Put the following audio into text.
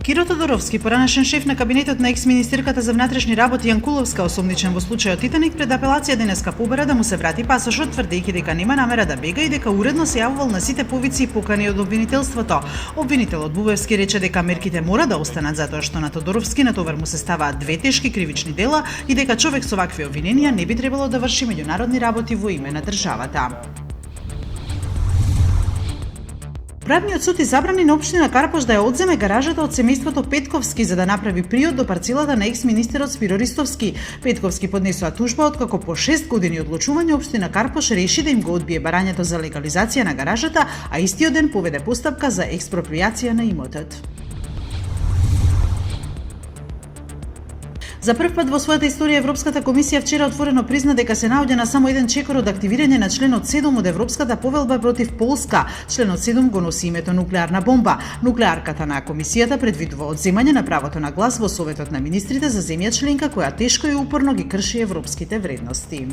Киро Тодоровски, поранешен шеф на кабинетот на екс-министерката за внатрешни работи Јанкуловска, осомничен во случајот Титаник, пред апелација денеска побара да му се врати пасошот, тврдејќи дека нема намера да бега и дека уредно се јавувал на сите повици и покани од обвинителството. Обвинителот Бубевски рече дека мерките мора да останат затоа што на Тодоровски на товар му се ставаат две тешки кривични дела и дека човек со вакви обвиненија не би требало да врши меѓународни работи во име на државата. Правниот суд забрани на општина Карпош да ја одземе гаражата од семејството Петковски за да направи приод до парцелата на екс-министерот Спиро Ристовски. Петковски поднесоа тужба откако по 6 години одлучување општина Карпош реши да им го одбие барањето за легализација на гаражата, а истиот ден поведе постапка за експроприација на имотот. За прв пат во својата историја Европската комисија вчера отворено призна дека се наоѓа на само еден чекор од активирање на членот 7 од Европската повелба против Полска. Членот 7 го носи името нуклеарна бомба. Нуклеарката на комисијата предвидува одземање на правото на глас во Советот на министрите за земја членка која тешко и упорно ги крши европските вредности.